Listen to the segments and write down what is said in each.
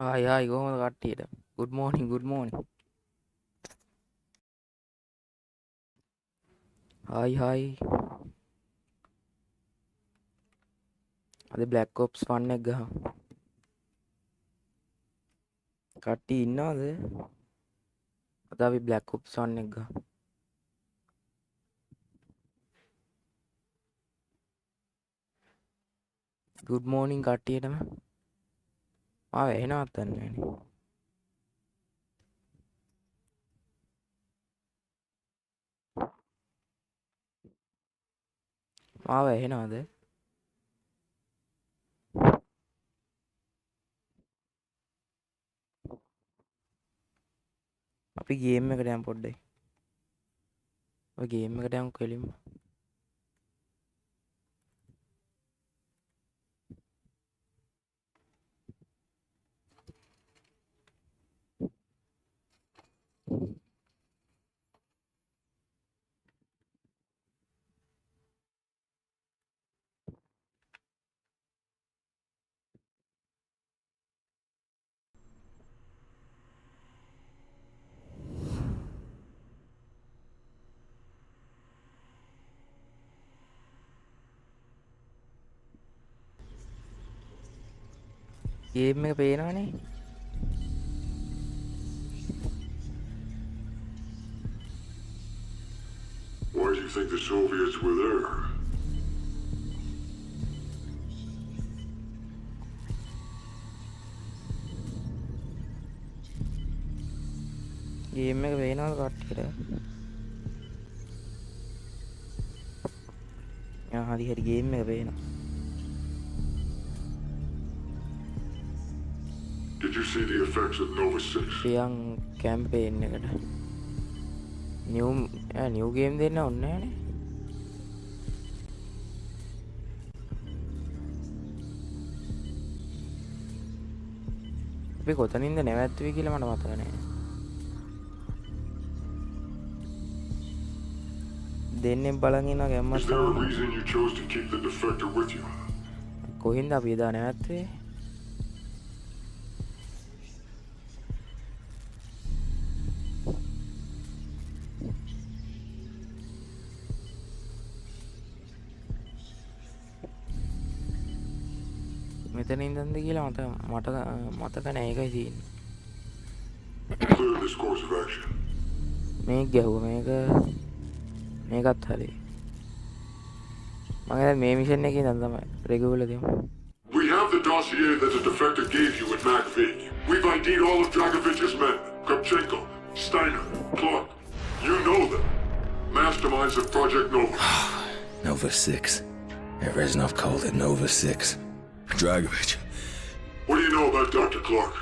ආයි කොහොමද කට්ටියට? good morning good morning. ආයි අද Black Ops 1 එක ගහමු. කට්ටිය ඉන්නවද? අද අපි Black Ops 1 එක ගහමු. good morning කට්ටියටම. ආව එනවත් නැහැ නේ. ආව එනවද? අපි ගේම් එකට යමු පොඩ්ඩයි. ඔය ගේම් එකට යමු කෙලින්ම. ගේම් එක පේනවනේ. Why do you think the Soviets were there? Game එක පේනවද කට්ටියට? හරි ගේම් එක පේනවා. Did you see the effects of Nova 6? පියන් campaign එකට. නිව් ගේම් දෙන්න ඕනේ නෑනේ. අපි කොතනින්ද නැවැත්තුවේ කියලා මට මතක නෑ. දෙන්නේ බලන් ඉන්න ගැම්මක් Is there a තමයි. reason you chose to keep the defector with you? කොහින්ද අපි එදා නැවැත්තුවේ? මෙතන ඉඳන්ද කියලා මතක නෑ ඒකයි තියෙන්නේ. Clear this course of action. මේක ගැහුවා මේකත් හරි. මම හිතන්නේ මේ මිෂන් එකේ ඉඳන් තමයි රෙගුලර් දෙමු. We have the dossier that the defector gave you at MacVig. We've ID'd all of Dragovich's men. Kopchenko, Steiner, Clark. You know them. Masterminds of Project Nova. Nova 6. Reznov called it Nova 6. Dragovich. What do you know about Dr. Clark?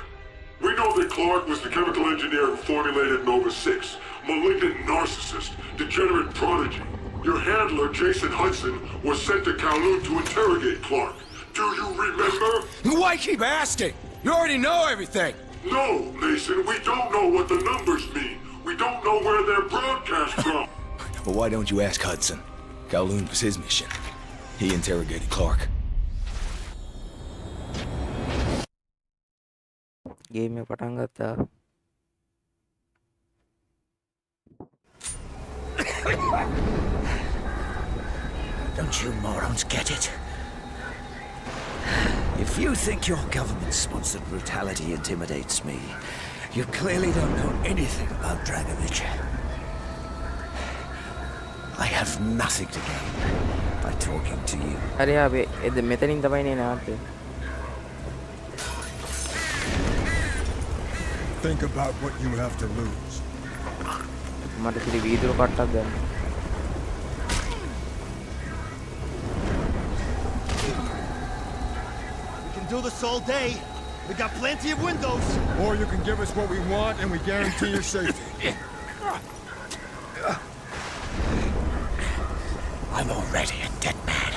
We know that Clark was the chemical engineer who formulated Nova 6. Malignant narcissist, degenerate prodigy. Your handler, Jason Hudson, was sent to Kowloon to interrogate Clark. Do you remember? Why keep asking? You already know everything. No, Mason, we don't know what the numbers mean. We don't know where they're broadcast from. Well, why don't you ask Hudson? Kowloon was his mission. He interrogated Clark. Game එක පටන් ගත්තා. Don't you morons get it? If you think your government-sponsored brutality intimidates me, you clearly don't know anything about Dragovich. I have nothing to gain by talking to you. හරි ආවේ මෙතනින් තමයි නේ නැවැත්තුවේ. Think about what you have to lose. මට කිරි වීදුරු කට්ටක් ගන්න. We can do this all day. We got plenty of windows. Or you can give us what we want and we guarantee your safety. I'm already a dead man.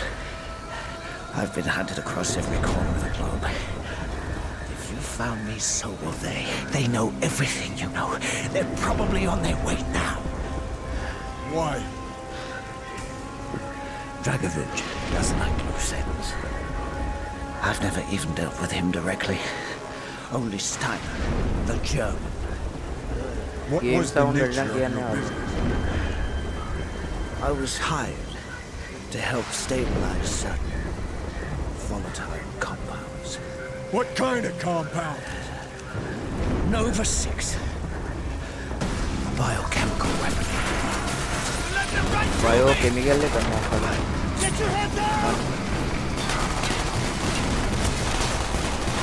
I've been hunted across every corner of the globe. If you found me, so will they. They know everything you know. They're probably on their way now. Why? Dragovich doesn't like loose ends. I've never even dealt with him directly. Only Steiner, the German. What Game was the sound nature എല്ലാം of ചെയ്യാൻ your business? I was hired to help stabilize certain volatile compounds. What kind of compound? Nova 6. A biochemical weapon. Biochemical ले करना पड़ा Get your head down!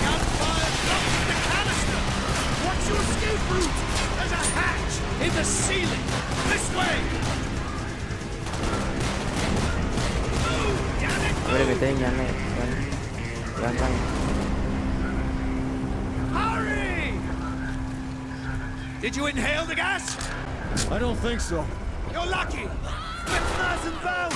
Gunfire drops the canister! Watch your escape route! There's a hatch in the ceiling! This way! Move! Damn it! मेरे बेटे यहाँ Hurry! Did you inhale the gas? I don't think so. You're lucky! Get nice and bound!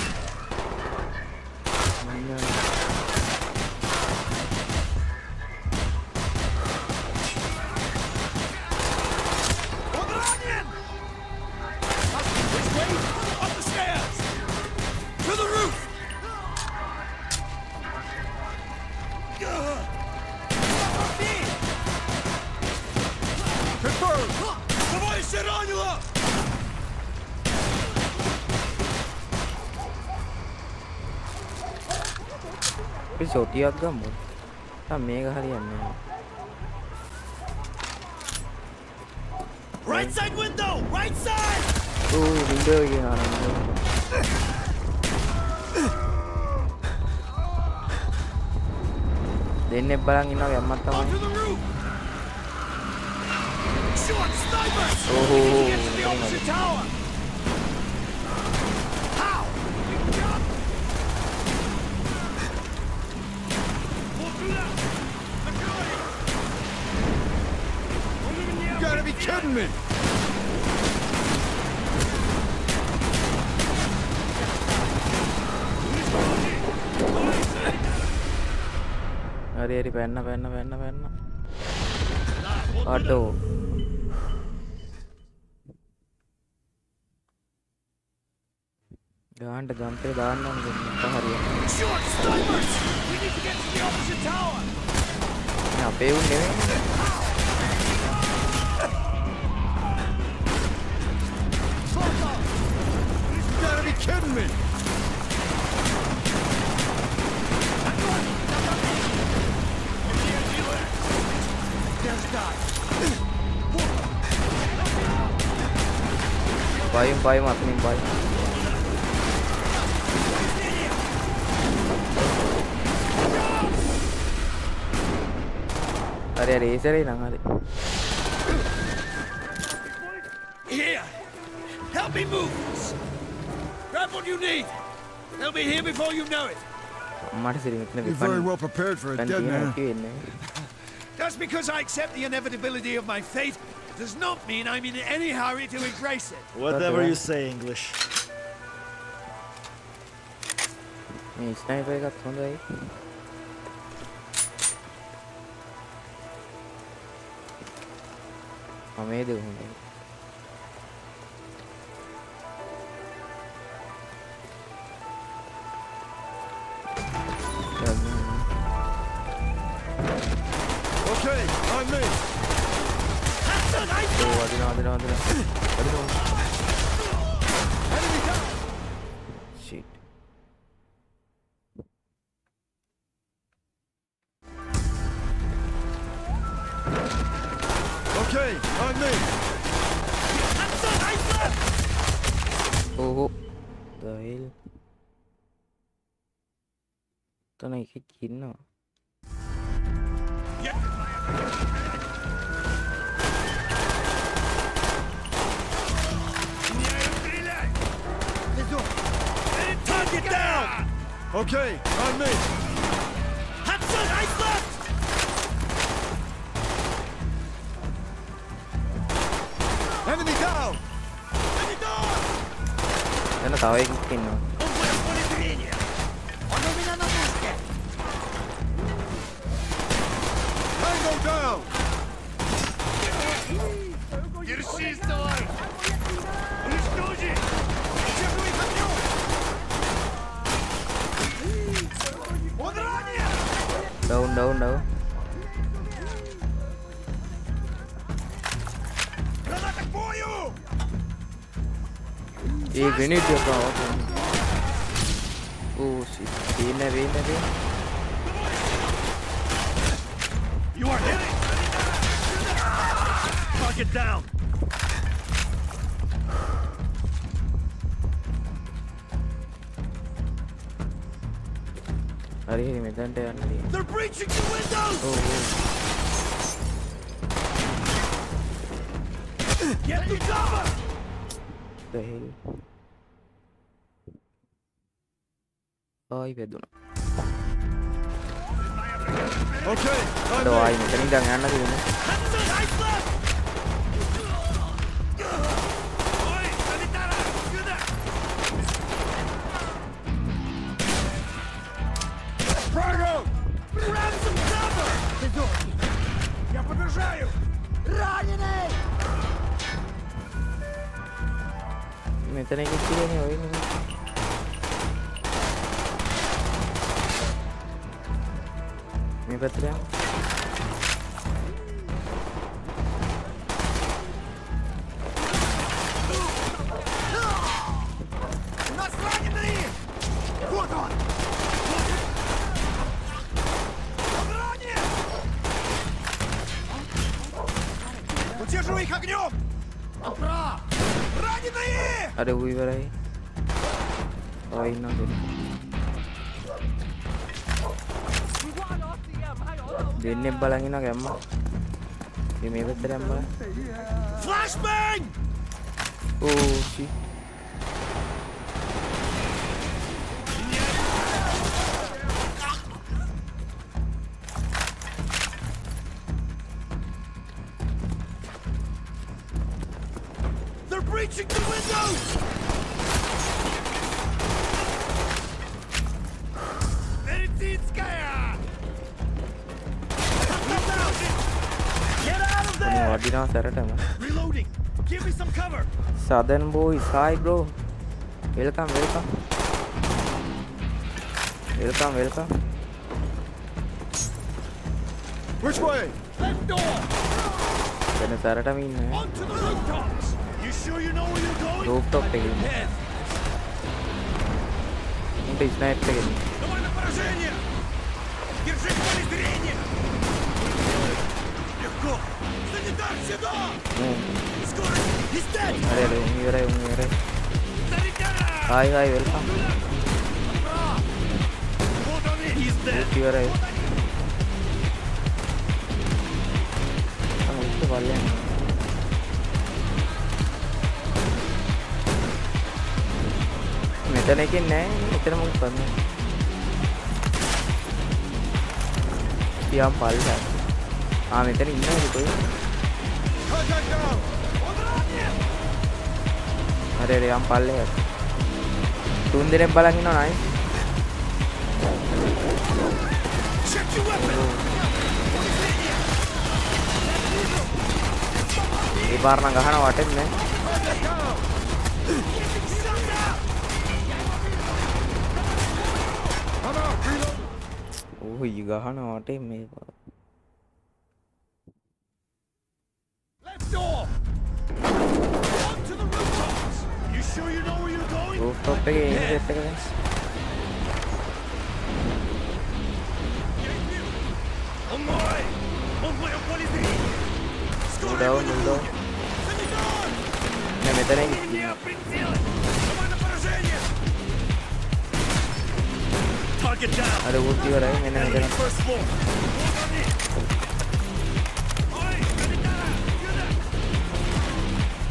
Onion! Which way? Up the stairs! To the roof! Confirmed! Давай ще ранило! फिर छोटी आग का मोड़ ता mega Haryana Right side window! Right side! तो window ये आना देने barang ini ya mata On to the roof! Short snipers! Oh. We need to get to the opposite tower! How? We got... Pull through that! You gotta be kidding me! अरे अरे पहनना पहनना पहनना पहनना auto गांड गंपे दान ना Haryana Short snipers! We need to get to the opposite tower! यहाँ पे उन्हें You gotta be kidding me! Bayım atmayayım bayım. अरे अरे ऐसे रही ना हमारे Here! Help me move this! Grab what you need! They'll be here before you know it! हमारे सिर में इतने You're very well prepared for a dead man. Just because I accept the inevitability of my fate does not mean I'm in any hurry to embrace it. Whatever you say, English. नहीं sniper का थोड़ा ही हमें देखूंगा Okay, on me. तो आदिना Enemy down. shit Okay, on me. oh the hell तो नहीं कि किन्ना Target down! Okay, on me. Hudson, ice left! Enemy down. Enemy down! है ना तावे की किन्ना Tango down. Держись, давай! Уничтожи! Чекай огнем! Он ранен! down ඒ grenade එක ආවා. Oh shit. වේ. You are hit! Target down! හරි මෙතනට යන්න තියෙනවා. They're breaching the windows! Oh. Get to cover! The hell. ආයි වැදුණා. Okay, I'm ආයි in. මෙතනින් දැන් යන්න තියෙනවා. Nice left! Oi, sanitara! Сюда! Frag out! Grab some cover! Я подражаю! Раненый! මෙතන එකක් තියෙන්නේ ඔය නේ. මේ පැත්තට යන්න. У нас раненые! Вот он! Ранен! Удерживай их огнем! Направо! Раненые! අර ඌ ඉවරයි. ආයි ඉන්නවා. දෙන්නේ බලන් ඉනවා ගැම්ම. මේ පැත්තට යන්න බලන්න. Flashbang! Oh shit. They're breaching the windows! Medицинская! Get out of there! වඩිනවා සැරටම. Reloading! Give me some cover! Southern boys, hi bro. Welcome. Which way? Left door! දැන් සැරටම ඉන්නේ. Onto the rooftops! You sure you know where you're going? Rooftop එකේ ඉන්නේ. Head! උන්ට ස්නයිප් එකේ ඉන්නේ. Давай на поражение! Держи в поле зрения! Легко! Санитар, сюда! Скорость! He's dead! අර උන් ඉවරයි. Санитара! Hi, welcome. Вот он и he's dead! ඉවරයි. අමුත්ත බලන්න. මෙතන එකෙන් නෑ. මෙතන මොකක්ද කරන්නේ? පියම් පල්ලා. මෙතන ඉන්නවද කොයි? Contact down! Он ранен! අර යම් පල්ලේ. තුන් දෙනෙක් බලන් ඉන්නවා නයි. Check your weapon! ඒ පාර නම් ගහන වටෙන්නේ. I'm out! Reload! ඌ ගහන වටේ මේ පාර. Left door! Onto the rooftops! You sure you know where you're going? rooftop එකේ ඉන්න සෙට් එක දැන්. Он мой! Он в моем поле зрения! Скоро Down, его не down. будет! Санитар! නෑ මෙතන Меня прицелы! Давай на поражение! Target down! අර ඌ ඉවරයි මෙන්න Enemy මෙතන. first floor! Вот они! Ой, санитара! Сюда!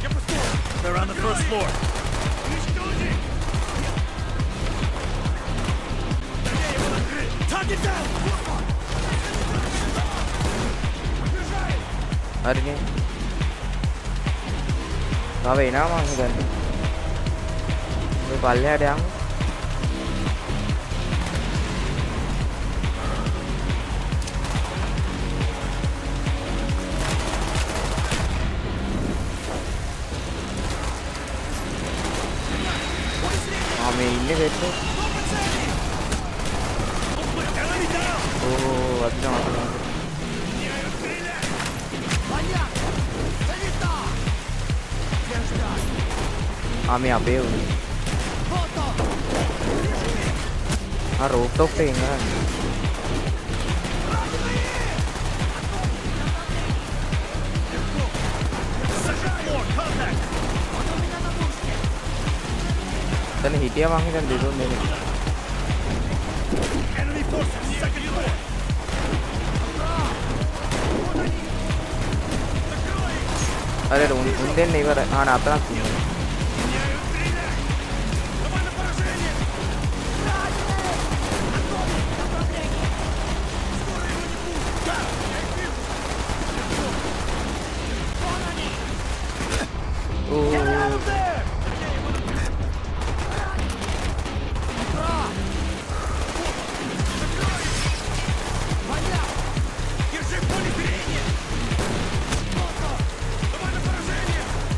Я пустой! They're on the first floor! Уничтожить! Скорее его накрыть! Target down! Вот он! Побежали! හරිනේ. තව එනවා මං හිතන්නේ. ඔය පල්ලෙහාට යමු. මේ ඉන්නේ වෙද්ද? Enemy down! ඕ වදිනවා. Меняю стрелять! Понятно! Санитар! Утверждай! මේ අපේ උනේ. රූෆ් ටොප් එකෙන් කරන්නේ. එතන හිටියා මං හිතන්නේ දෙතුන් දෙනෙක්. අර උන් දෙන්න ඉවර. ආන අතනක් ඉන්නවා.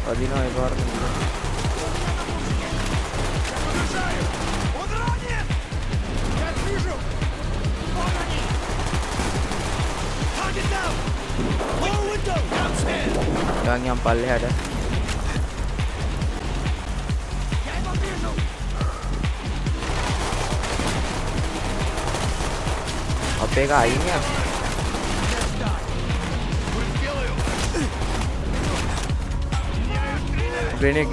Одино и парни. Yang nyampal ada. Apa yang airnya? Grenade.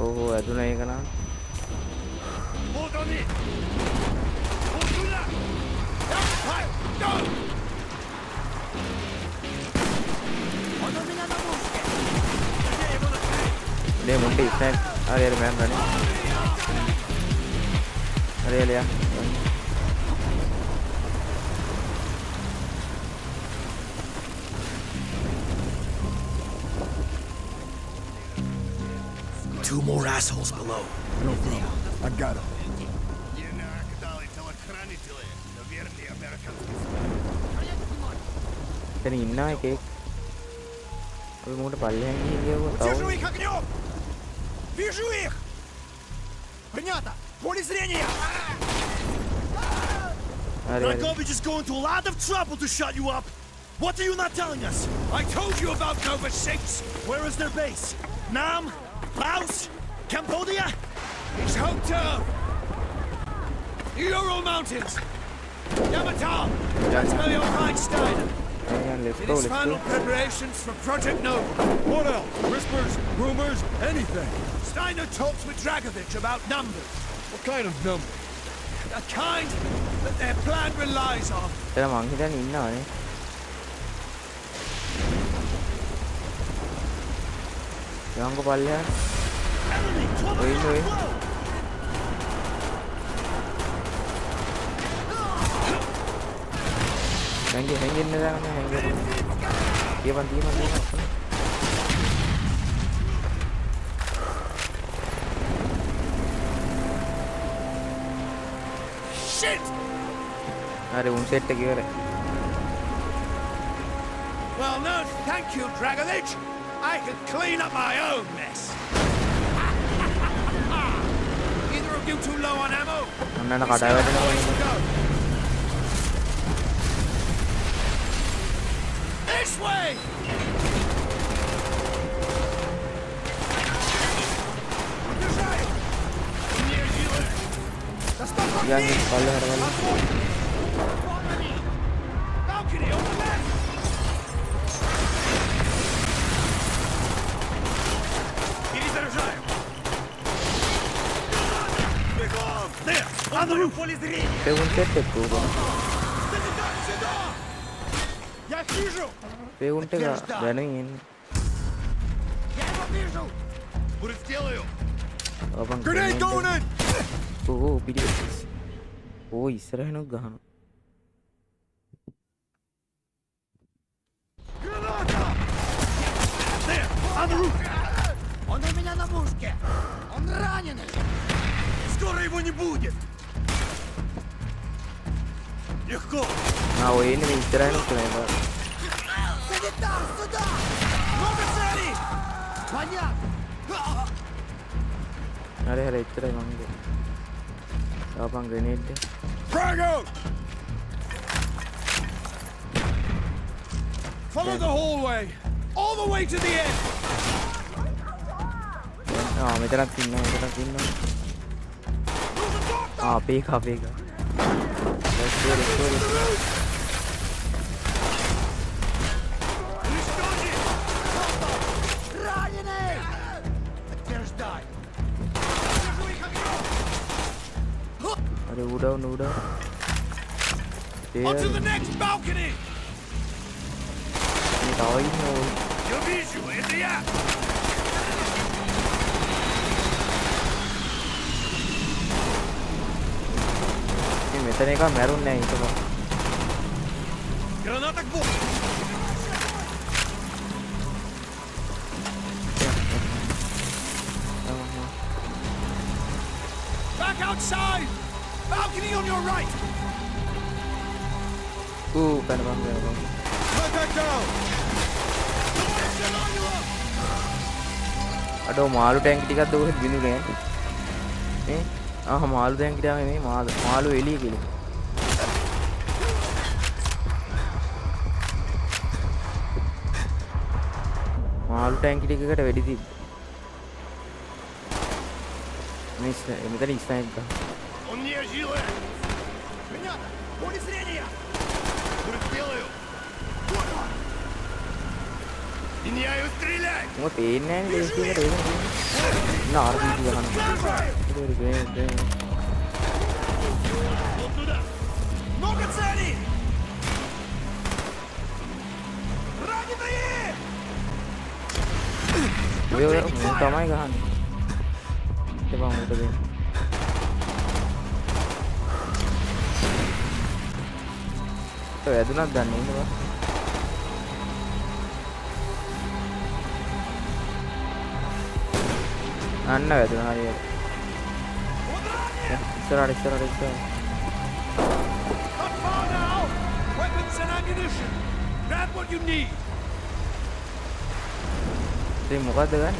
Oh, itu naik kan? Dia mundi, snap. Ada man running. Ada ya. Two more assholes below. No problem. I got him. Tadi inna cake. Abi mau palleng dia gua tahu. Держу их огнем! Вижу их! Принято! Поле зрения! Dragovich is going to a lot of trouble to shut you up! What are you not telling us? I told you about Nova 6! Where is their base? Nam? Laos? Cambodia? It's Hotel! The Ural Mountains! Yamatal! That's Einstein! It is final preparations for Project Nova. What else? Whispers, rumors, anything. Steiner talks with Dragovich about numbers. What kind of number? The kind that their plan relies on. Pero mang kita ni inna ni. Yang ko palya. Oi. Hangin na lang, hangin. Diaman. Shit! Are un set ke kare. Well, no, thank you, Dragovich. I can clean up my own mess. Either of you too low on ammo? Anna nakadawa din ako. This way! Yan, palya. Balcony on the left! Перезаряжаю! Бегом! There! On the roof! Поле зрения! Pero un set ko ba? Сюда! Я вижу! Pero un tega danin. Я его вижу! Будет сделаю! Abang. Grenade going in! Oh, video. Oh, ඉස්සරහ නෝ ගහන. Граната! There! On the roof! Он у меня на мушке! Он раненый! Скоро его не будет! Легко! Ah, ඔය ඉන්නේ ඉස්සරහ නෝ කරේ. Санитар, сюда! Много целей! Понятно! හරි ඉතරයි මං. Abang grenade. Frag out! Follow the hallway! All the way to the end! මෙතනක් ඉන්නවා. අපේ එක අපේ එක. Let's go, let's go, let's go. अरे उड़ा Onto the next balcony! Your visual in the app! මෙතන එක මැරුන්නේ නැහැ හිතපන්. Granata к борту! Back outside! Balcony on your right! පැන බං. Contact down! අඩෝ මාළු ටැංකි ටිකක් දෝහෙත් බිඳුනේ. මේ මාළු ටැංකිට ආවේ මේ මාළු එළිය කියලා. මාළු ටැංකි ටිකකට වෙඩි තිබ්බ. මෙතන ස්නයිප් ගන්න. Он не жилет! Ребята, поле зрения! Сделаю! Меняю стрелять! මොකද පේන්නේ නැහැ නේද ඒකට ඒක නා RPG ගන්න. Вот туда! Много целей! Раненые! ඔය තමයි ගහන්නේ. ඒවා මොකද වෙන්නේ? ඔය ඇදුනක් ගන්න ඉන්නවා. අන්න වැදුනා හරියට. ඉස්සරහට. Not far now! Weapons and ammunition! Grab what you need! ඉතින් මොකද්ද ගන්නේ?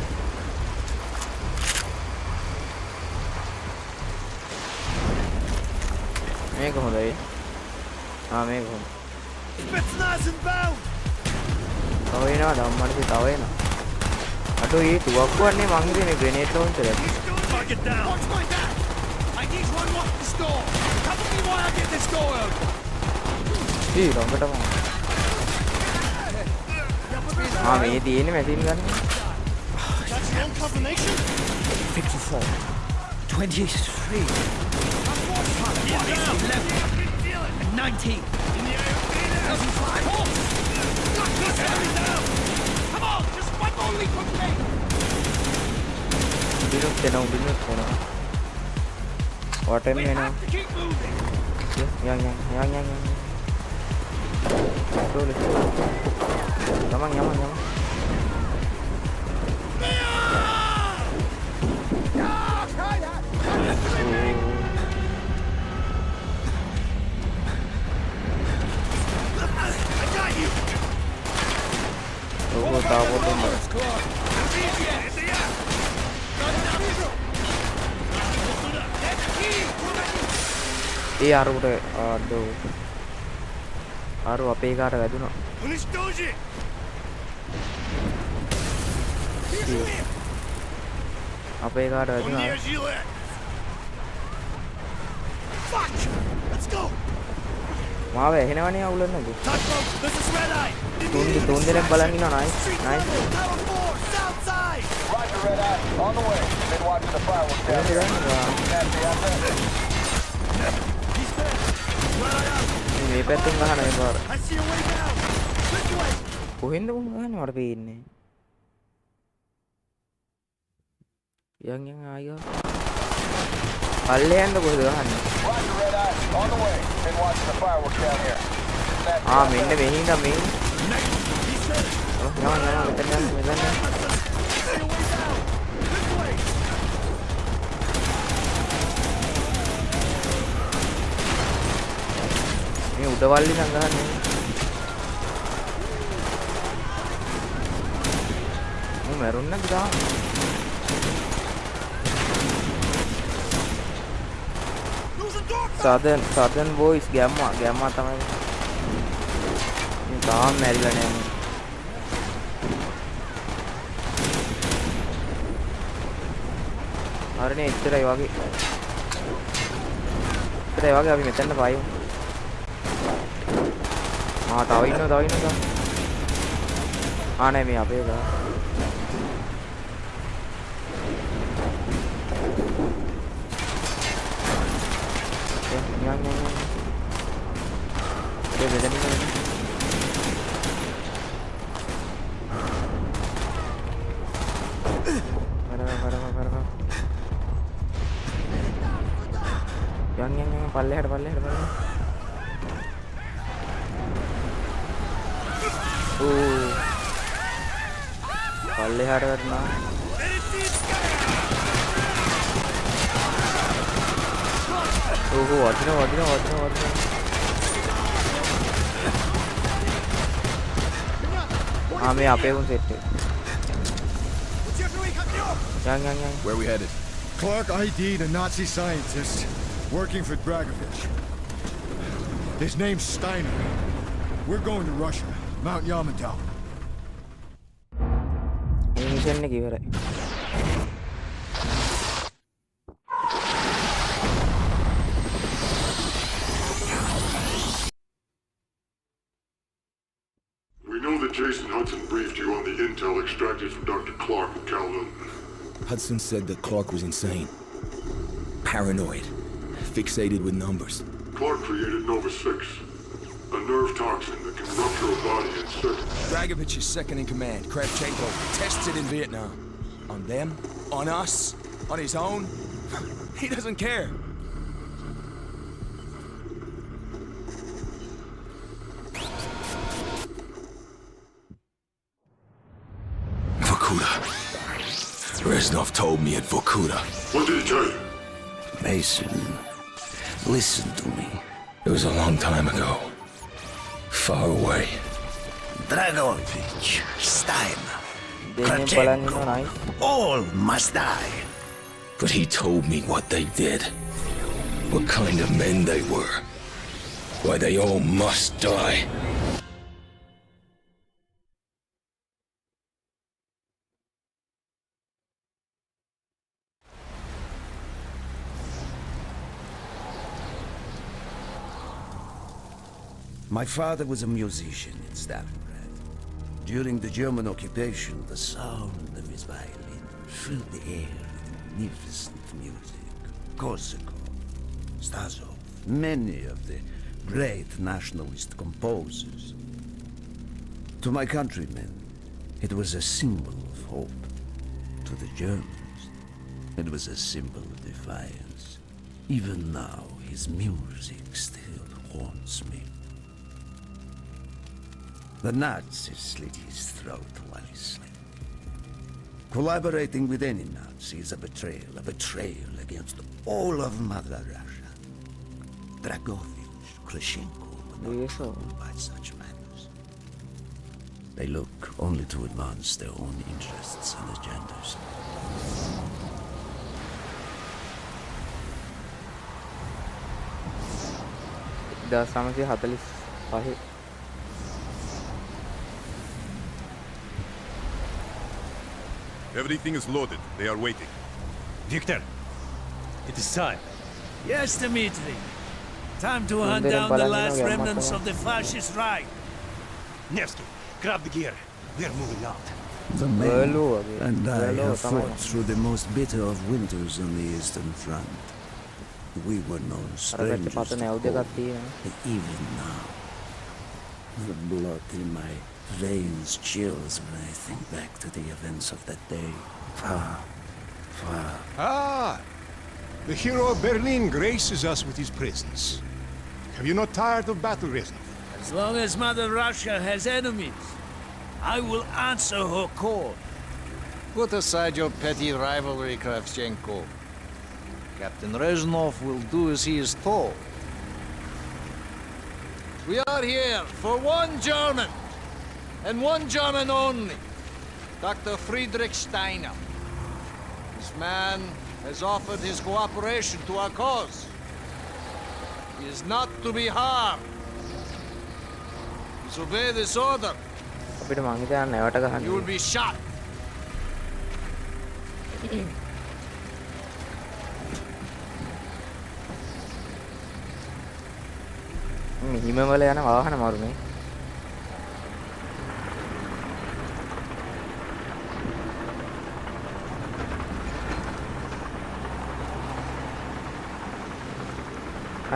මේක හොඳයි. මේක හොඳයි. Spetsnaz inbound! තව එනවා ධම්මඩේ තව එනවා. අතෝ ඒ තුවක්කුවන්නේ මං හිතේ මේ ග්‍රෙනේඩ් ලොන්චර් එක. Target down! Watch my back! I need to unlock the store! Cover me while I get this door open! ළඟටම. මේ තියෙන්නේ මැෂින් ගන්න. That's the old combination? 54. 23. 11. And 19. 35. Come on! Just one more leap of faith! බිනුත් එනවා. වටෙන් We එනවා. have to keep moving! යන්. ගමන්. I got you! ඕකෝ තාපොත් දෙන්න. ඒ අරුට අඩෝ. අරු අපේ කාට වැදුනා. Уничтожить! අපේ කාට Он වැදුනා. не жилет! Fuck! Let's go! මාව ඇහෙනවනේ අවුලක් නැද්ද? Tugboat, this is Red Eye! තුන් දෙනෙක් බලන් ඉන්නවා. Nice. Tower 4, south side! Roger, Red Eye. On the way. Been watching the fireworks down here. That's the asset. මේ පැත්තෙන් ගහන මේ පාර. I see a way down! This way! කොහෙන්ද උන් ගහන්නේ මට පේන්නේ. යන් ආයෝ. පල්ලේ යන්න කොහෙද ගහන්නේ? Roger, Red Eye. On the way. Been watching the fireworks down here. That's the මෙන්න මෙහින්ද මේ. යන්න මෙතන. මේ උඩවල්ලි නම් ගහන්නේ. මම මරුන්නද ගා. Southern boys ගැම්මා තමයි. මේ තාම මැරිලා නෑ. හරිනේ එච්චරයි වගේ. ඒ වගේ අපි මෙතනට පයිමු. තව ඉන්නවා. නෑ මේ අපේ ගා. යන්. ඒ වෙදෙන්නේ යන්. පල්ලෙහාට. පල්ලෙහාට වටනවා. වටිනවා. මේ අපේ උන් සෙට් එක. යන්. Where we headed? Clark ID'd a Nazi scientist working for Dragovich. His name's Steiner. We're going to Russia, Mount Yamantau. Mission එක ඉවරයි. We know that Jason Hudson briefed you on the intel extracted from Dr. Clark at Kowloon. Hudson said that Clark was insane. Paranoid. Fixated with numbers. Clark created Nova 6, a nerve toxin that can rupture a body in seconds. Dragovich is second in command. Kravchenko tests it in Vietnam. On them? On us? On his own? He doesn't care. Vorkuta. Reznov told me at Vorkuta. What did he tell you? Mason, listen to me. It was a long time ago. Far away. Dragovich, Steiner, දෙන්නේ බලන් ඉන්නවා නයි. all must die. But he told me what they did. What kind of men they were. Why they all must die. My father was a musician in Stalingrad. During the German occupation, the sound of his violin filled the air with magnificent music. Korsakov, Stasov, many of the great nationalist composers. To my countrymen, it was a symbol of hope. To the Germans, it was a symbol of defiance. Even now, his music still haunts me. The Nazis slit his throat while he slept. Collaborating with any Nazi is a betrayal against all of Mother Russia. Dragovich, Kravchenko were not ruled by such manners. They look only to advance their own interests and agendas. Everything is loaded. They are waiting. Victor, it is time. Yes, Dmitri. Time to hunt down the last remnants of the fascist right. Nevsky, grab the gear. We are moving out. The men and I have fought through the most bitter of winters on the Eastern Front. We were no strangers to cold, but even now, the blood in my veins chills when I think back to the events of that day. Far. Ah! The hero of Berlin graces us with his presence. Have you not tired of battle, Reznov? As long as Mother Russia has enemies, I will answer her call. Put aside your petty rivalry, Kravchenko. Captain Reznov will do as he is told. We are here for one German, and one German only. Dr. Friedrich Steiner. This man has offered his cooperation to our cause. He is not to be harmed. Disobey this order. You will be shot. හිමවල යන වාහන මරුනේ.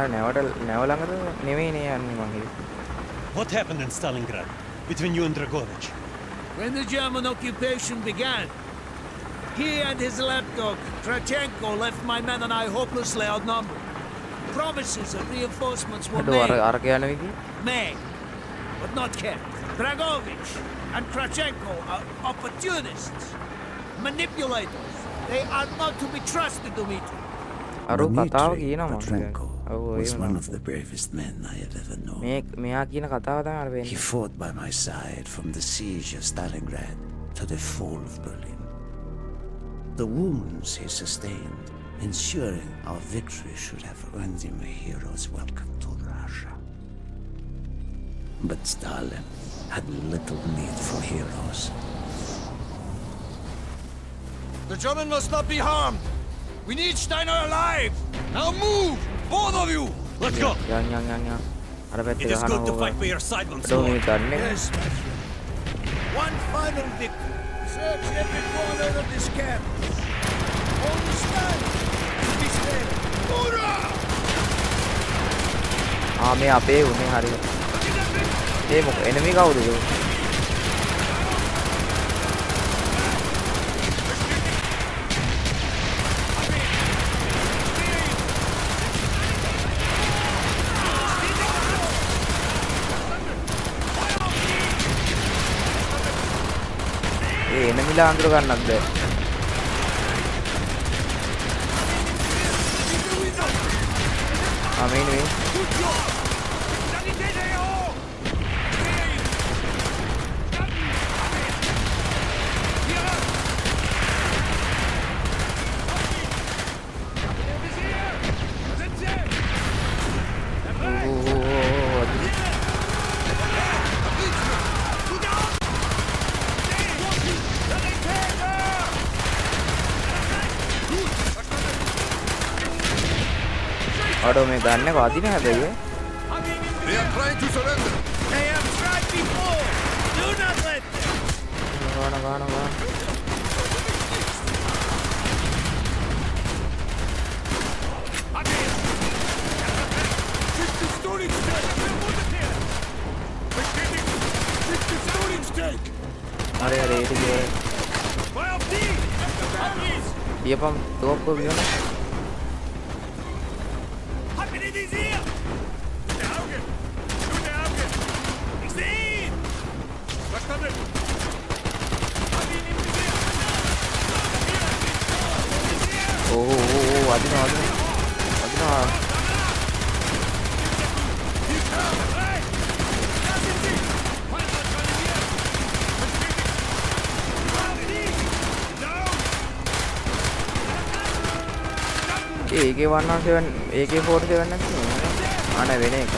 නැව ළඟද නෙවෙයිනේ යන්නේ මං හිතුවේ. What happened in Stalingrad between you and Dragovich? When the German occupation began, he and his lapdog, Trachenko, left my men and I hopelessly outnumbered. Promises of reinforcements were made, but not kept. Dragovich and Trachenko are opportunists, manipulators. They are not to be trusted, Dmitry. Was one of the bravest men I have ever known. He fought by my side from the siege of Stalingrad to the fall of Berlin. The wounds he sustained, ensuring our victory, should have earned him a hero's welcome to Russia. But Stalin had little need for heroes. The German must not be harmed. We need Steiner alive. Now move, both of you. Let's go. It is good to fight by your side once more. Yes, Matthew. One final victory. Search every corner of this camp. Only Steiner will be spared. Hoorah! මේ අපේ උනේ හරිය. ඒ මොකද එනිමි කවුද ඒක? එනමිලා අඳුර ගන්නත් බෑ. මේ නෙවෙයි. අඩෝ මේ ගන්න එක අදින හැබැයි. They are trying to surrender. They have tried before. Do not let them. ගාන. අරේ ඒක දිගේ. කියපම් තෝප්පු වියන. අදිනවා. AK-117 AK-47 නැත්නම් අනේ වෙන එකක්.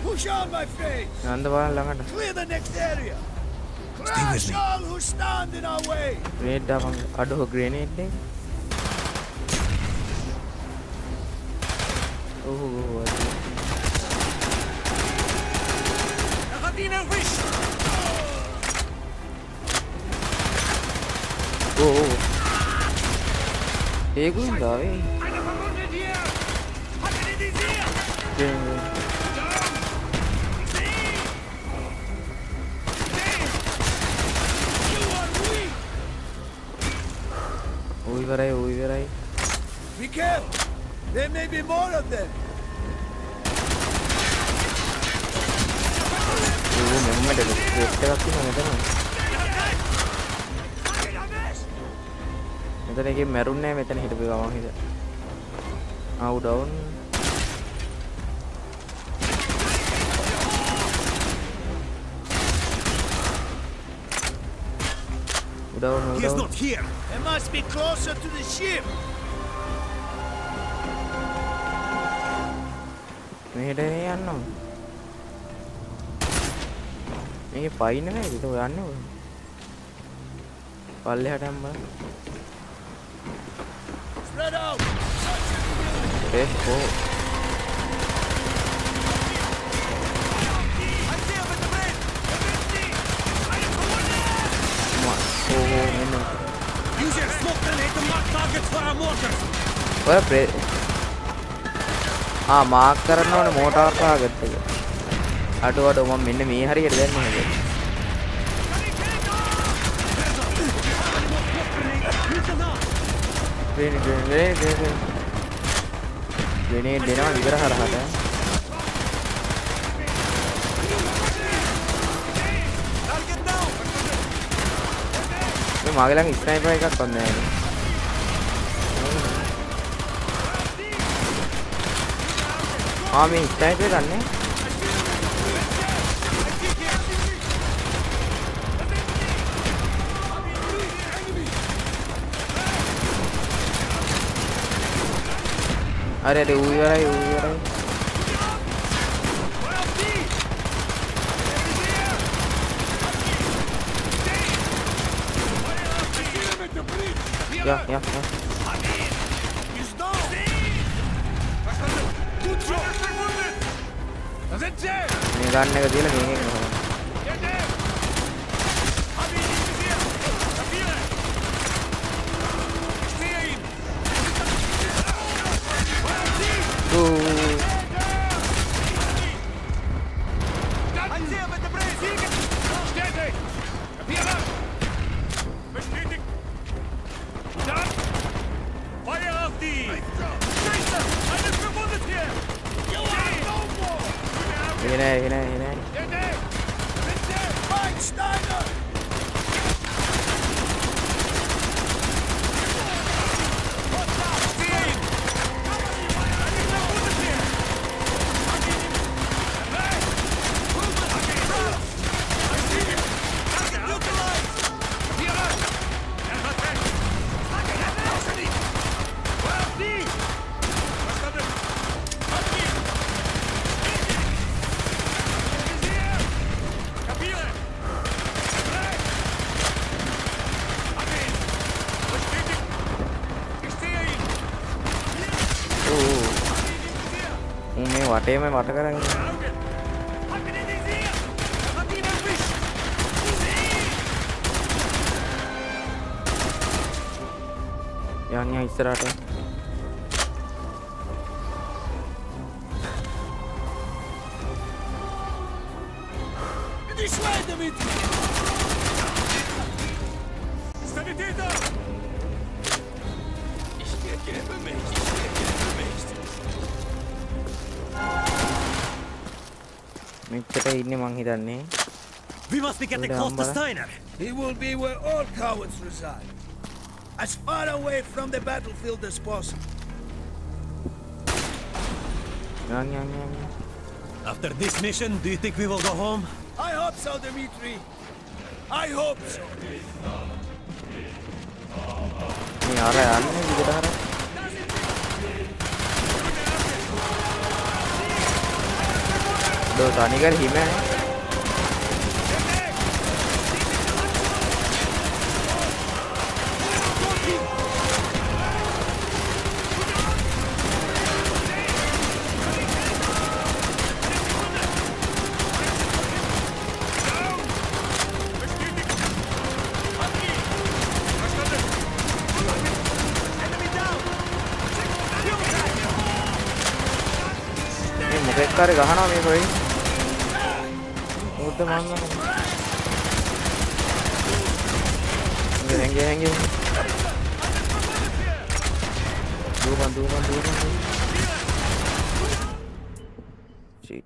Push on, my face. Clear the next area. Crash all who stand in our way. Grenade දාපන්. අඩෝ grenade නේ. ඒගොල්ලෝ දාවේ. ඉවරයි. Be careful. There may be more of them. මෙම්මඩ ක්‍රෙට් එකක් තියෙනවා මෙතන. මෙතන එකේ මැරුන්නේ නැහැ මෙතන හිටපු ගමන් හිට. Down. He is not here. They must be closer to the ship. මෙහෙට යන්නම්. මේකේ පයින් නේද? ඒක යන්නේ ඔය. පල්ලෙහාට යන්න බලන්න. Spread out! Let's go. Use your smoke grenade to mark targets for our mortars! ඔය මාක් කරන්න ඕනේ මෝටාර් ටාගට් එක. අඩුව මම මෙන්න මේ හරියට දැන්නේ නේද? ග්‍රේනේඩ් දෙනවා විතර හරහට. මේ මගේ ළඟ ස්නයිපර් එකක්වත් නැහැ නේ. මේ ස්නයිපර් ගන්නේ. अरे ඌ ඉවරයි. Ja. He's down! Good job! මේ ගන්න එක තියලා මේකෙන් ගහනවා. Hina. මේ වටේම වට කරගෙන යන්න ඉස්සරහට. This way, Dimitri! Sanitator! මෙච්චර ඉන්නේ මං හිතන්නේ. We must be getting close to Steiner. He will be where all cowards reside. As far away from the battlefield as possible. යන්න. After this mission, do you think we will go home? I hope so, Dimitri. I hope so. මේ අර යන්නේ විදිහට හර. තනිකර හිමනේ. මොකෙක් හරි ගහනවා මේ කොයි. උඩ මං Hang. Duvan. Shit.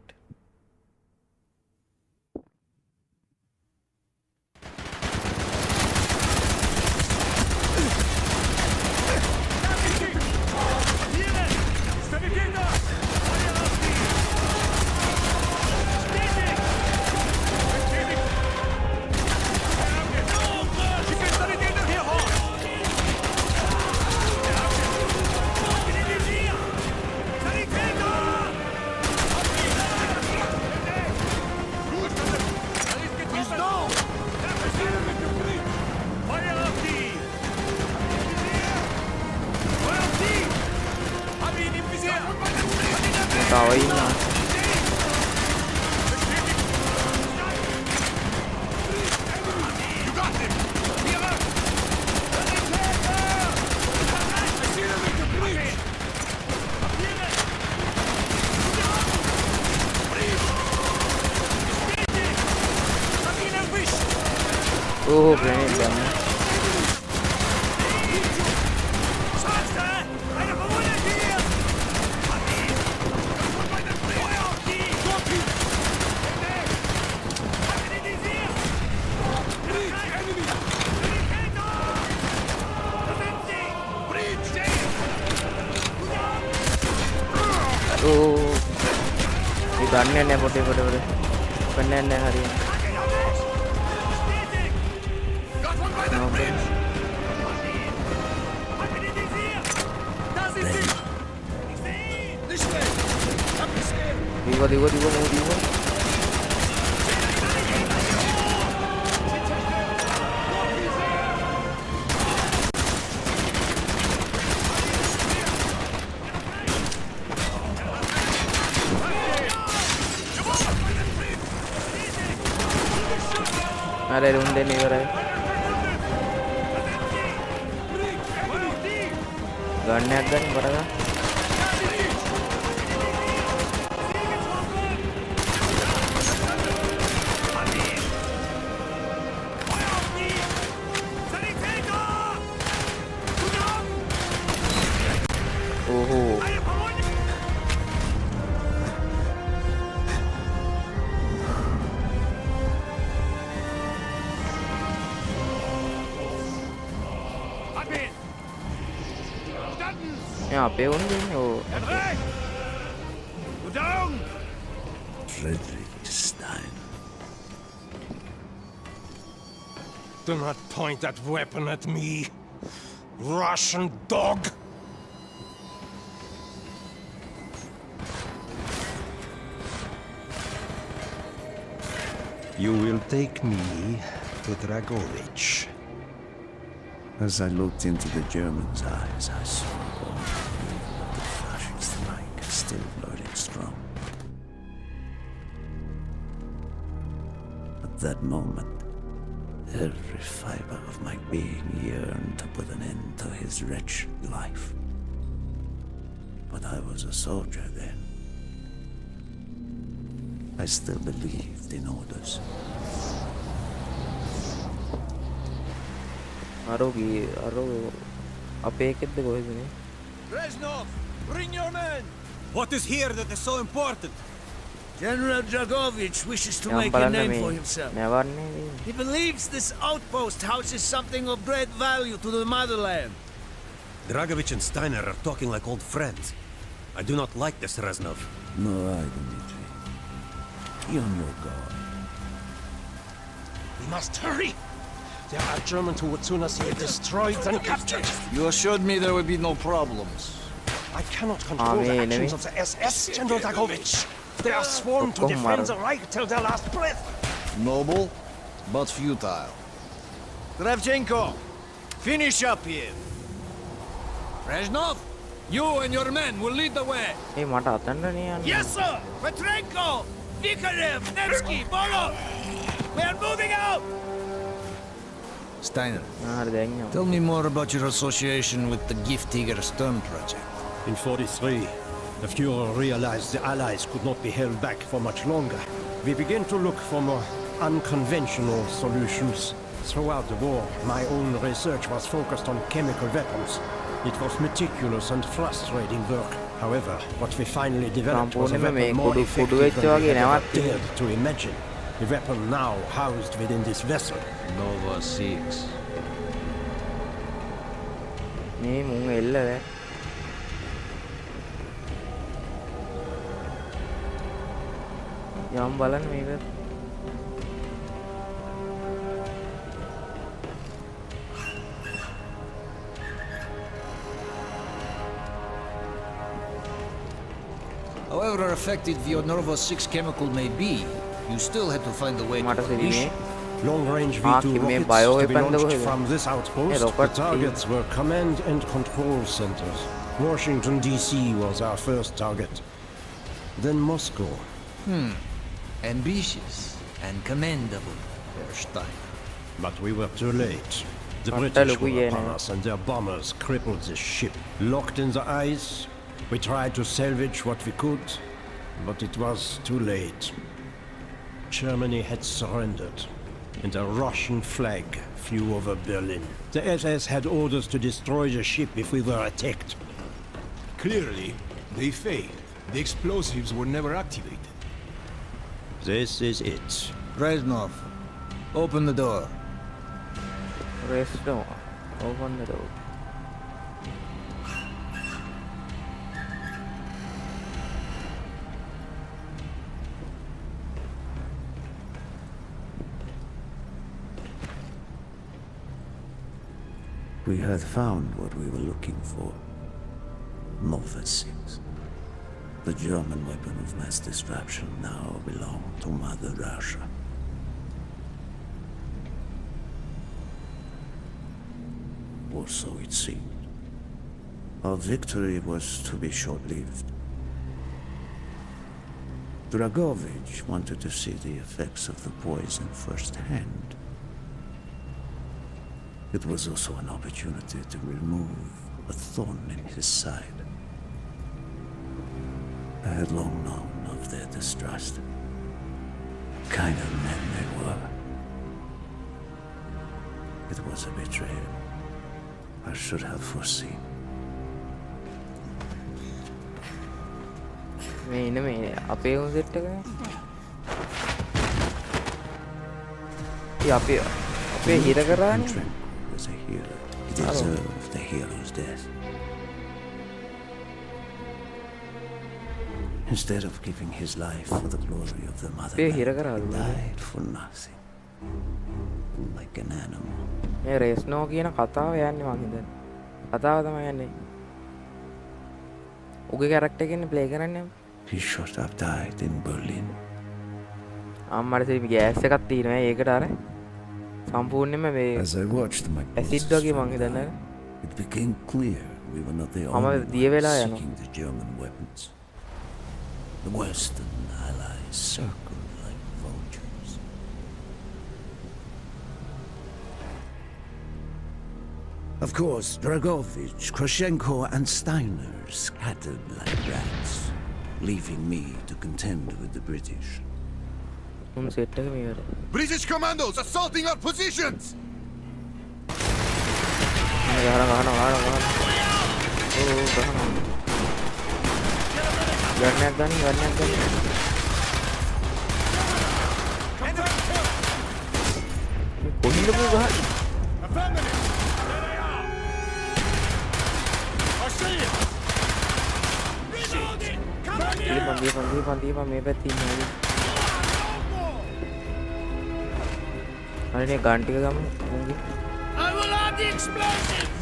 තව ඉන්නවා. Oh, grenade damn. Oh, ini dane ne pote pennen ne hari. Digo mau. Ada runde nih berai. Gunnya gun berapa? यहाँ पे उन दिन वो Friedrich Stein. Do not point that weapon at me, Russian dog. You will take me to Dragovich. As I looked into the German's eyes, I saw the fascist like still blooding strong. At that moment, every fiber of my being yearned to put an end to his wretched life. But I was a soldier then. I still believed in orders. Aro apekit de kohe sini. Reznov, bring your men! What is here that is so important? General Dragovich wishes to Yang make a paling name demi for himself. nyawan nih. He believes this outpost houses something of great value to the motherland. Dragovich and Steiner are talking like old friends. I do not like this, Reznov. No, I, Dmitri. Be on your guard. We must hurry. There are Germans who would sooner see it destroyed than captured. You assured me there would be no problems. I cannot control the actions of the SS, General Dragovich. They are sworn to defend the Reich till their last breath. Noble, but futile. Kravchenko, finish up here. Reznov, you and your men will lead the way. Mata attanda nih. Yes, sir! Petrenko, Vikarev, Nevsky, Bolov! We are moving out! Steiner, Ada yang tell me more about your association with the Giftiger Stern project. In 43, the Fuhrer realized the Allies could not be held back for much longer. We began to look for more unconventional solutions. Throughout the war, my own research was focused on chemical weapons. It was meticulous and frustrating work. However, what we finally developed was a weapon more effective than we had ever dared to imagine. The weapon now housed within this vessel. Nova 6. Ni mung illa. Yang balan maybe. However effective your Nova 6 chemical may be, you still had to find a way to unleash it. Long-range V2 rockets to be launched from this outpost. The targets were command and control centers. Washington, D.C. was our first target. Then Moscow. Ambitious and commendable, Herr Steiner. But we were too late. The What British the were hell upon we us and their bombers crippled the ship. Locked in the ice, we tried to salvage what we could, but it was too late. Germany had surrendered, and a Russian flag flew over Berlin. The SS had orders to destroy the ship if we were attacked. Clearly, they failed. The explosives were never activated. This is it. Reznov, open the door. Rest no. Open the door. We had found what we were looking for. Nova 6. The German weapon of mass destruction now belonged to Mother Russia. Or so it seemed. Our victory was to be short-lived. Dragovich wanted to see the effects of the poison firsthand. It was also an opportunity to remove a thorn in his side. I had long known of their distrust. What kind of men they were. It was a betrayal I should have foreseen. මේ ඉන්න මේ අපේ උන් set එක අපේ හිර කරානේ Was a hero. He deserved the hero's death. Instead of giving his life for the glory of the mother, he died for nothing. Like an animal. මේ රේස්නෝ කියන කතාව යන්නේ මං හිතන්නේ. කතාව තමයි යන්නේ. උගේ කැරක්ටර් එකනේ ප්ලේ කරන්නේ. He shot up died in Berlin. අම්මට සිරි ගෑස් එකක් තියෙනවා ඒකට අර සම්පූර්ණයෙන්ම මේ As I watched my acid වගේ මං හිතන්නේ. It became clear we were not the මම only දිය වෙලා ones යනවා. seeking the German weapons. The Western allies circled like vultures. Of course, Dragovich, Krashenko, and Steiner scattered like rats, leaving me to contend with the British. උන් set එක මේකට. British commandos assaulting our positions! ගහනවා. ගන්නයක් ගන්න. කොහින්ද පො ගහන්නේ? දීපන් මේ පැත්තේ ඉන්නේ. අනේ ගන් ටික ගමු. I will have the explosives!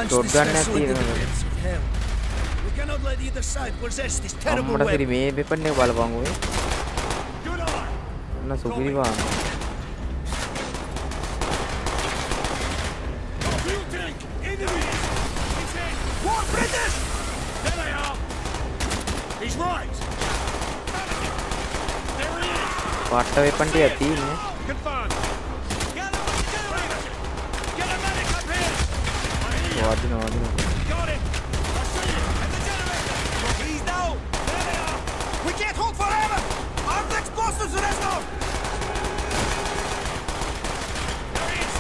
Shot ගන්නක් තියෙනවා. We cannot let either side possess this terrible අම්මට සිරි weapon. මේ වෙපන් එක බලපන් ඔය. Good on! අන්න සුපිරි වාන. More British! There they are! He's right! There he is! පට්ට වෙපන් ටික තියෙන්නේ. Confirmed! Get a medic up here! වදිනවා. Got him! I see him! And the generator! He's down! There they are! We can't hold forever! Armed explosives, Reznov! There he is!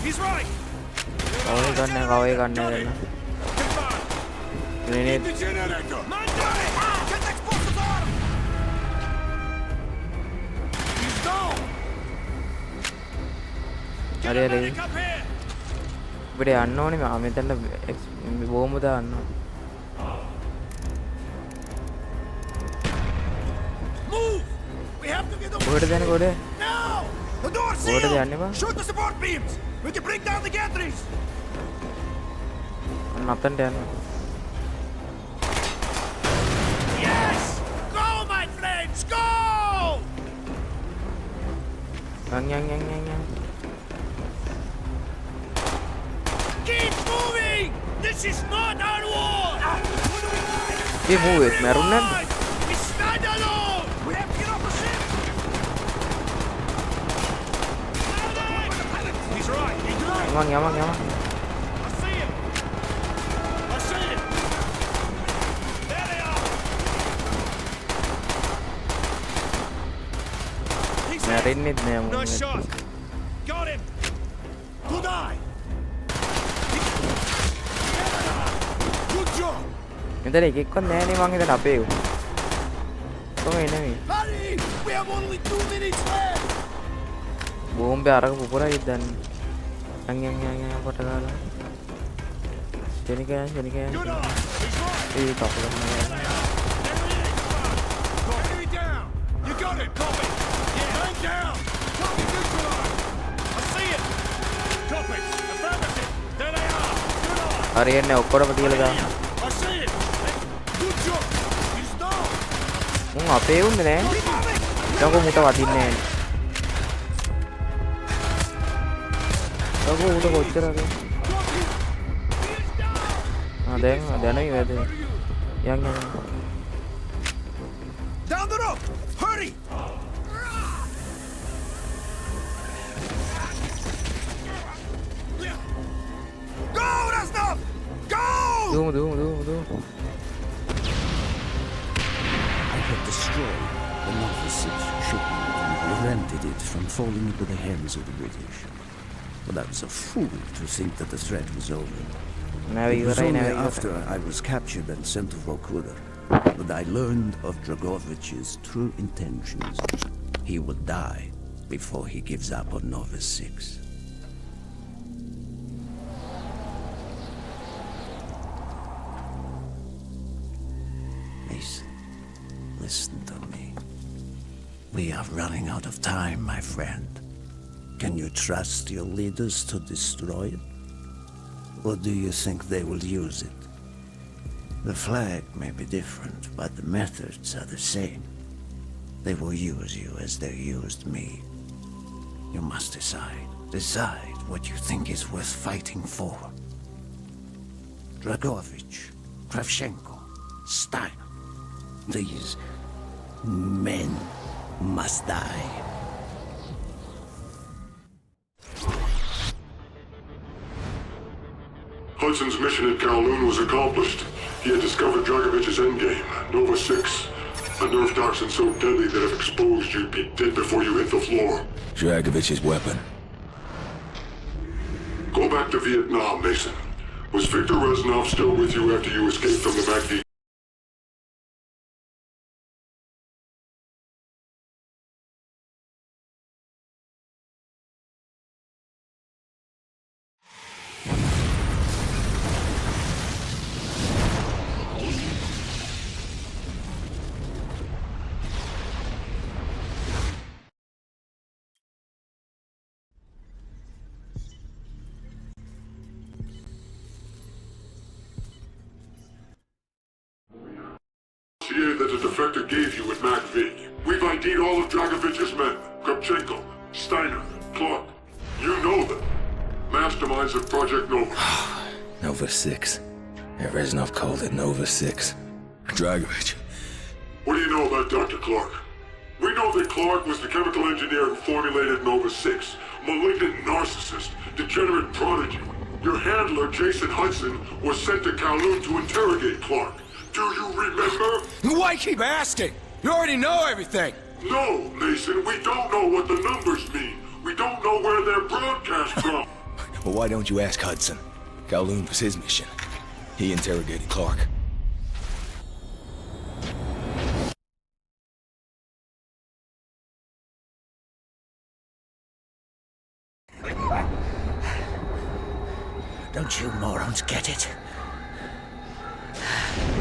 He's right! කවේ ගන්න. Grenade. The generator! Man down! Get the explosives on him! He's down! Get a medic up here! අපිට යන්න ඕනේ මෙතන බෝම්බ දාන්න. Move! We have to get over කොහෙටද යන්නේ කොහෙද? now! The door's කොහෙටද sealed! යන්නේ බං? Shoot the support beams! We can bring down the gantries! අන්න අතන්ට යන්න. Yes! Go, my friends! Go! යන්. Keep moving! This is not our war! move it, Marunan. We stand alone! We have to get off the ship! He's right. He's right. Yaman. I see him. I see him. There they are. He's Marin it ne nice shot. Got him. Good eye. Good job. මෙතන එකෙක්වත් නැහැ නේ මං හිතන අපේ උ. කොහේ නෙමෙයි. Hurry! We have only 2 minutes left. බෝම්බේ අරක පුපුරා ඉදන්නේ. යන් කොට ගාලා. ජෙනිකා. Good eye. He's right. ඒ කපුල නෑ. Enemy down. You got it. Copy. Yeah, man down. Copy. Neutralize. I see it. Copy. Affirmative. There they are. Good eye. හරියන්නේ ඔක්කොම තියලා දාන්න. I see it. Good job. He's down. මුන් අපේ උන්නේ නෑ. ඩගෝ මුට වදින්නේ නෑ. ඩගෝ උඩ කොච්චරද? දැනයි වැදේ. යන්. Down the rope. Hurry. Go, that's enough. Go. Do. I had destroyed the novices' shipment and prevented it from falling into the hands of the British. But I was a fool to think that the threat was over. It was only after I was captured and sent to Vorkuta that I learned of Dragovich's true intentions. He would die before he gives up on Novus 6. Mason, listen to me. We are running out of time, my friend. Can you trust your leaders to destroy it? Or do you think they will use it? The flag may be different, but the methods are the same. They will use you as they used me. You must decide. Decide what you think is worth fighting for. Dragovich, Kravchenko, Steiner. These men must die. Hudson's mission at Kowloon was accomplished. He had discovered Dragovich's endgame, Nova 6. A nerve toxin so deadly that if exposed, you'd be dead before you hit the floor. Dragovich's weapon. Go back to Vietnam, Mason. Was Victor Reznov still with you after you escaped from the MACV? That the defector gave you at MACV. We've ID'd all of Dragovich's men. Kravchenko, Steiner, Clark. You know them. Masterminds of Project Nova. Nova 6. Yeah, Reznov called it Nova 6. Dragovich. What do you know about Dr. Clark? We know that Clark was the chemical engineer who formulated Nova 6. Malignant narcissist, degenerate prodigy. Your handler, Jason Hudson, was sent to Kowloon to interrogate Clark. Do you remember? Why keep asking? You already know everything. No, Mason, we don't know what the numbers mean. We don't know where they're broadcast from. Well, why don't you ask Hudson? Kowloon was his mission. He interrogated Clark. Don't you morons get it?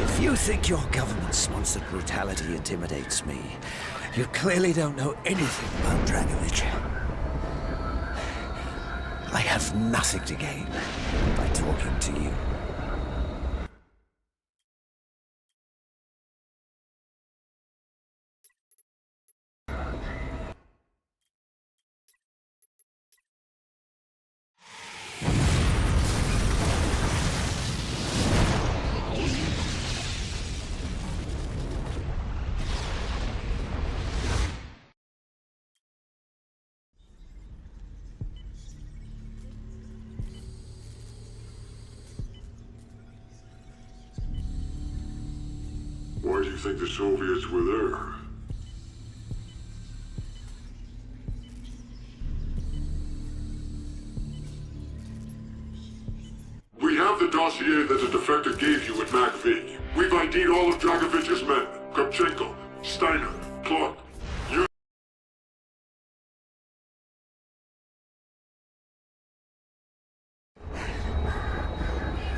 If you think your government's sponsored brutality intimidates me, you clearly don't know anything about Dragovich. I have nothing to gain by talking to you. do you think the Soviets were there? We have the dossier that the defector gave you at MacV. We've ID'd all of Dragovich's men. Kravchenko, Steiner, Clark. You...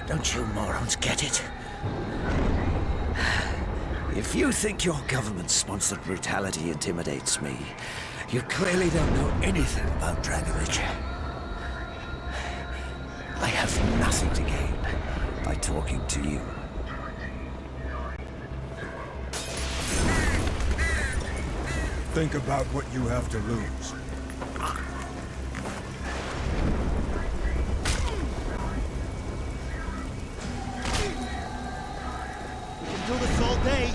Don't you morons get it? If you think your government-sponsored brutality intimidates me, you clearly don't know anything about Dragovich. I have nothing to gain by talking to you. Think about what you have to lose. We can do this all day.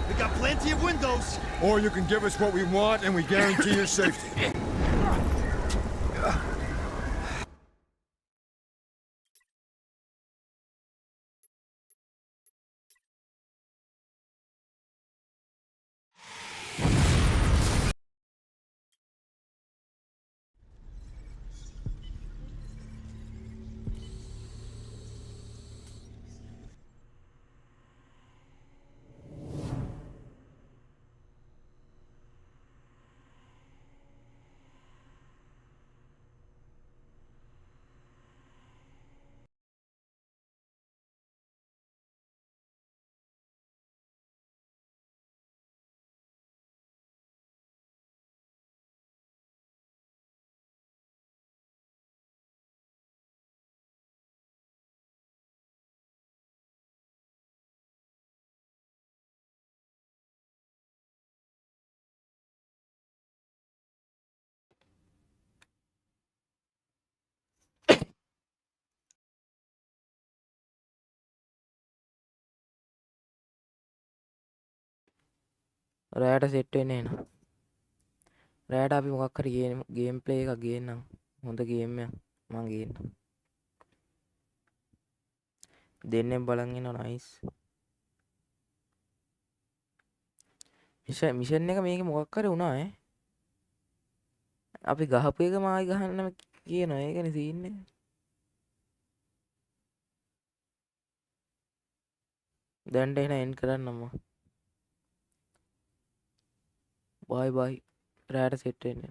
We got plenty of windows. Or you can give us what we want and we guarantee your safety. රෑට set වෙන්නේ න. රෑට අපි මොකක් හරි game play එකක් ගේන්නම්. හොඳ game එකක් මං ගේන්නම්. දෙන්නෙක් බලන් ඉන්නවා නයිස්. මිෂන් එක මේකේ මොකක් හරි වුණා ඈ. අපි ගහපු එක මායි ගහන්නම කියනවා. ඒකනේ සීන් එක. දැන්ට එන එන්ඩ් කරන්නම්ම. බයි බයි. රෑට සෙට් වෙන්න.